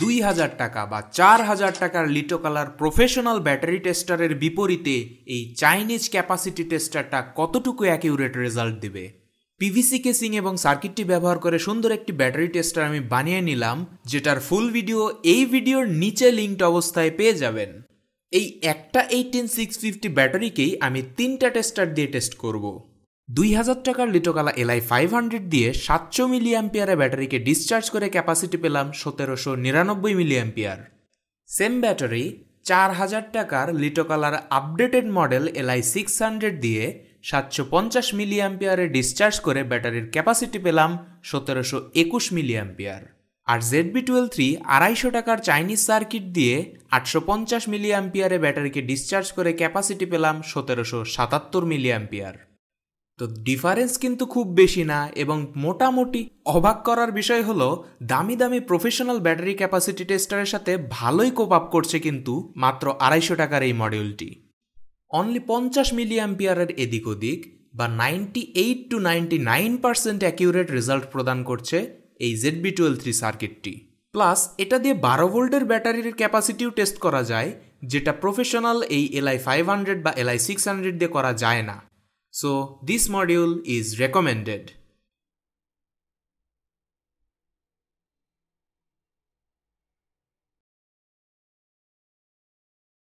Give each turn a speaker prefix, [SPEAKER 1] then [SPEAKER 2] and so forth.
[SPEAKER 1] 2000 টাকা বা 4000 টাকার লিটো কালার প্রফেশনাল ব্যাটারি টেস্টারের বিপরীতে এই চাইনিজ ক্যাপাসিটি টেস্টারটা কতটুকু অ্যাকিউরেট রেজাল্ট দেবে। পিভিসি কেসিং এবং সার্কিটটি ব্যবহার করে সুন্দর একটি ব্যাটারি টেস্টার আমি বানিয়ে নিলাম, যেটার ফুল ভিডিও এই ভিডিওর নিচে লিঙ্কড অবস্থায় পেয়ে যাবেন। এই একটা 18650 ব্যাটারিকেই আমি 3টা টেস্টার দিয়ে টেস্ট করব। 2000 টাকার লিটোকালা LI500 দিয়ে 700 মিলি অ্যাম্পিয়ারে ব্যাটারিকে ডিসচার্জ করে ক্যাপাসিটি পেলাম 1799 মিলি অ্যাম্পিয়ার। সেম ব্যাটারি 4000 টাকার লিটোকালার আপডেটেড মডেল LI600 দিয়ে 750 মিলি অ্যাম্পিয়ারে ডিসচার্জ করে ব্যাটারির ক্যাপাসিটি পেলাম 1721 মিলি অ্যাম্পিয়ার। আর ZB12 250 টাকার চাইনিজ সার্কিট দিয়ে 850 মিলি অ্যাম্পিয়ারে ব্যাটারিকে ডিসচার্জ করে ক্যাপাসিটি পেলাম 1777 মিলি অ্যাম্পিয়ার। তো ডিফারেন্স কিন্তু খুব বেশি না, এবং মোটামুটি অবাক করার বিষয় হলো দামি দামি প্রফেশনাল ব্যাটারি ক্যাপাসিটি টেস্টারের সাথে ভালোই কোপ আপ করছে কিন্তু মাত্র 250 টাকার এই মডিউলটি। অনলি 50 মিলি অ্যাম্পিয়ারের এদিক ওদিক বা 98 to 99% অ্যাকিউরেট রেজাল্ট প্রদান করছে এই ZB12 সার্কিটটি। প্লাস এটা দিয়ে 12 ভোল্টের ব্যাটারির ক্যাপাসিটিও টেস্ট করা যায়, যেটা প্রফেশনাল এই LI500 বা LI600 দিয়ে করা যায় না। So this module is recommended.